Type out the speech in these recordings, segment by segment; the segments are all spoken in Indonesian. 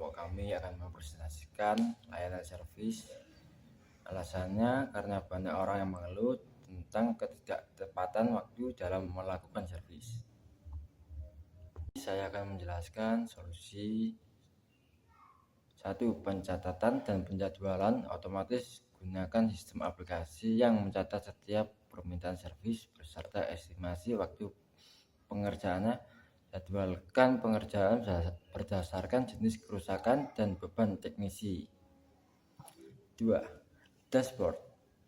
kelompok kami akan mempresentasikan layanan servis. Alasannya karena banyak orang yang mengeluh tentang ketidaktepatan waktu dalam melakukan servis. Saya akan menjelaskan solusi. 1. Pencatatan dan penjadwalan otomatis. Gunakan sistem aplikasi yang mencatat setiap permintaan servis beserta estimasi waktu pengerjaannya. Jadwalkan pengerjaan berdasarkan jenis kerusakan dan beban teknisi. 2. Dashboard.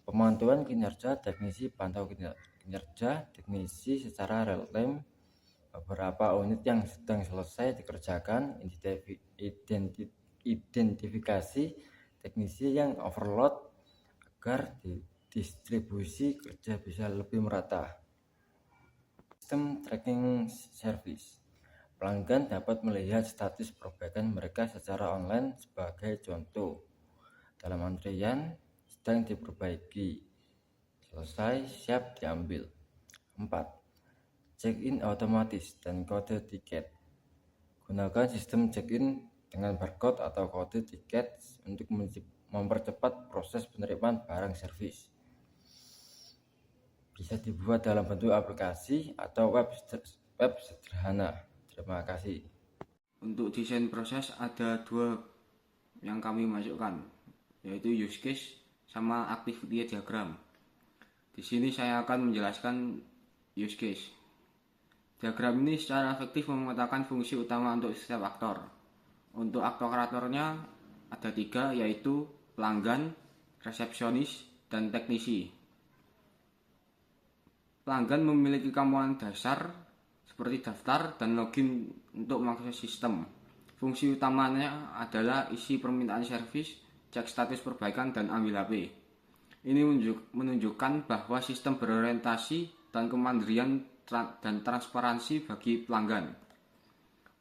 Pemantauan kinerja teknisi. Pantau kinerja teknisi secara real time. Beberapa unit yang sedang selesai dikerjakan. Identifikasi teknisi yang overload agar distribusi kerja bisa lebih merata. Sistem tracking service. Pelanggan dapat melihat status perbaikan mereka secara online. Sebagai contoh, dalam antrian sedang diperbaiki, selesai, siap diambil. 4. Check-in otomatis dan kode tiket. Gunakan sistem check-in dengan barcode atau kode tiket untuk mempercepat proses penerimaan barang servis. Bisa dibuat dalam bentuk aplikasi atau web sederhana. Terima kasih. Untuk desain proses ada 2 yang kami masukkan, yaitu use case sama activity diagram. Di sini saya akan menjelaskan use case. Diagram ini secara efektif memetakan fungsi utama untuk setiap aktor. Untuk aktor-aktornya ada 3, yaitu pelanggan, resepsionis, dan teknisi. Pelanggan memiliki kemampuan dasar seperti daftar dan login untuk mengakses sistem. Fungsi utamanya adalah isi permintaan servis, cek status perbaikan, dan ambil HP. Ini menunjukkan bahwa sistem berorientasi dan kemandirian dan transparansi bagi pelanggan.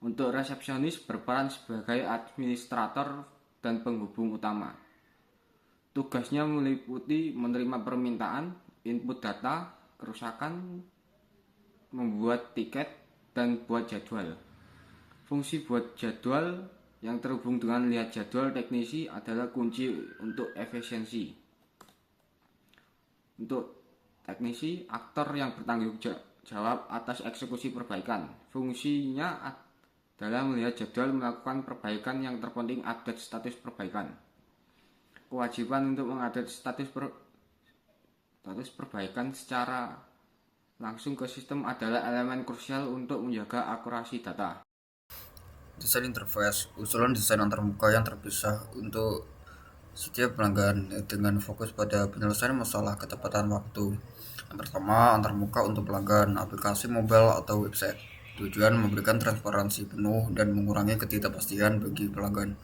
Untuk resepsionis berperan sebagai administrator dan penghubung utama. Tugasnya meliputi menerima permintaan, input data, kerusakan, membuat tiket, dan buat jadwal. Fungsi buat jadwal yang terhubung dengan lihat jadwal teknisi adalah kunci untuk efisiensi. Untuk teknisi, aktor yang bertanggung jawab atas eksekusi perbaikan. Fungsinya adalah melihat jadwal, melakukan perbaikan, yang terpenting update status perbaikan. Kewajiban untuk mengupdate status perbaikan secara langsung ke sistem adalah elemen krusial untuk menjaga akurasi data. Desain interface, usulan desain antarmuka yang terpisah untuk setiap pelanggan dengan fokus pada penyelesaian masalah ketepatan waktu. Yang pertama, antarmuka untuk pelanggan, aplikasi mobile atau website. Tujuan memberikan transparansi penuh dan mengurangi ketidakpastian bagi pelanggan.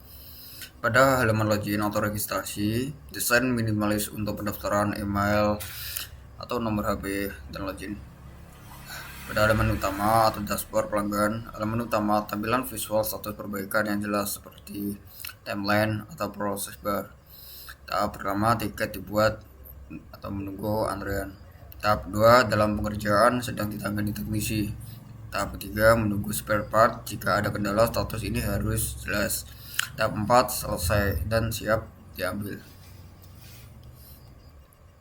Pada halaman login atau registrasi, desain minimalis untuk pendaftaran email atau nomor HP dan login. Pada halaman utama atau dashboard pelanggan, halaman utama tampilan visual status perbaikan yang jelas seperti timeline atau proses bar. Tahap pertama, tiket dibuat atau menunggu antrian. Tahap kedua, dalam pengerjaan sedang ditangani teknisi. Tahap ketiga, menunggu spare part. Jika ada kendala, status ini harus jelas. Tahap 4, selesai dan siap diambil.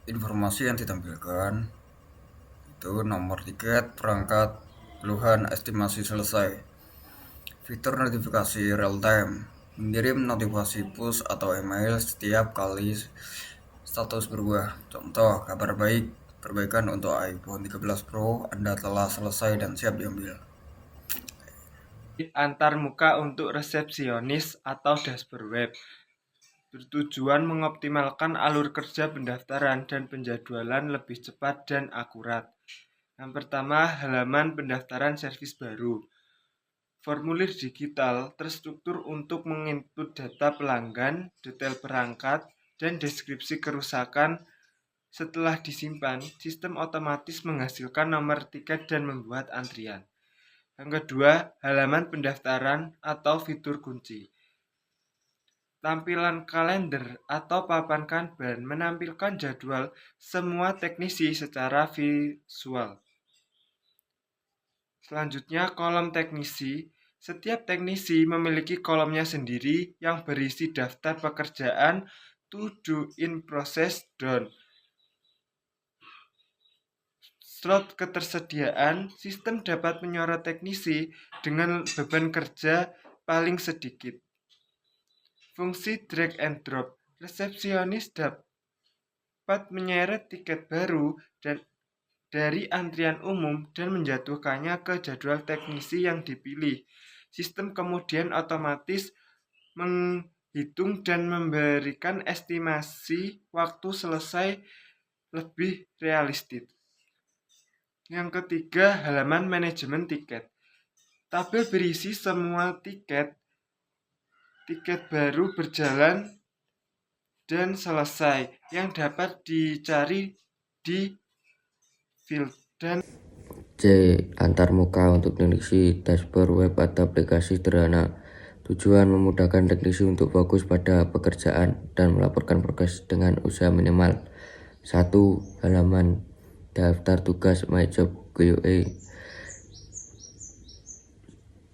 Informasi yang ditampilkan itu nomor tiket, perangkat, keluhan, estimasi selesai. Fitur notifikasi real time, mengirim notifikasi push atau email setiap kali status berubah. Contoh, kabar baik, perbaikan untuk iPhone 13 Pro Anda telah selesai dan siap diambil. Antarmuka untuk resepsionis atau dashboard web bertujuan mengoptimalkan alur kerja pendaftaran dan penjadwalan lebih cepat dan akurat. Yang pertama, halaman pendaftaran servis baru. Formulir digital terstruktur untuk menginput data pelanggan, detail perangkat, dan deskripsi kerusakan. Setelah disimpan, sistem otomatis menghasilkan nomor tiket dan membuat antrian. Yang kedua, halaman pendaftaran atau fitur kunci. Tampilan kalender atau papan Kanban menampilkan jadwal semua teknisi secara visual. Selanjutnya, kolom teknisi Setiap teknisi memiliki kolomnya sendiri yang berisi daftar pekerjaan to do in process done. Slot ketersediaan, sistem dapat menyorot teknisi dengan beban kerja paling sedikit. Fungsi drag and drop, resepsionis dapat menyeret tiket baru dari antrian umum dan menjatuhkannya ke jadwal teknisi yang dipilih. Sistem kemudian otomatis menghitung dan memberikan estimasi waktu selesai lebih realistis. Yang ketiga, halaman manajemen tiket. Tabel berisi semua tiket baru berjalan dan selesai yang dapat dicari di field dan C. Antarmuka untuk teknisi dashboard web atau aplikasi sederhana. Tujuan memudahkan teknisi untuk fokus pada pekerjaan dan melaporkan progres dengan usaha minimal. 1. Halaman daftar tugas My Job GUI.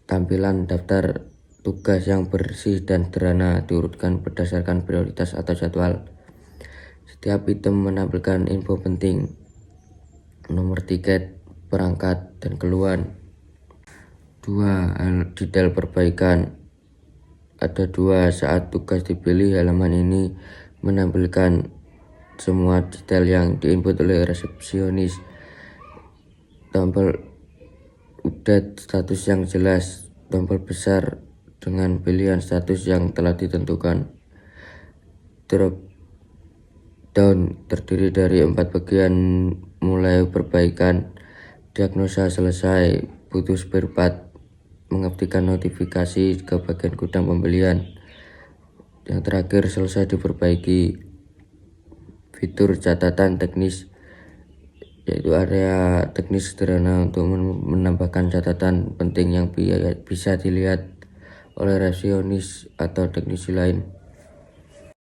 Tampilan daftar tugas yang bersih dan sederhana diurutkan berdasarkan prioritas atau jadwal. Setiap item menampilkan info penting, nomor tiket, perangkat, dan keluhan. 2. Detail perbaikan. Ada 2 saat tugas dipilih. Halaman ini menampilkan semua detail yang diinput oleh resepsionis. Tombol update status yang jelas, tombol besar dengan pilihan status yang telah ditentukan. Drop down terdiri dari 4 bagian, mulai perbaikan, diagnosa selesai, butuh spare part, mengaktifkan notifikasi ke bagian gudang pembelian. Yang terakhir selesai diperbaiki. Fitur catatan teknis, yaitu area teknis sederhana untuk menambahkan catatan penting yang bisa dilihat oleh resepsionis atau teknisi lain.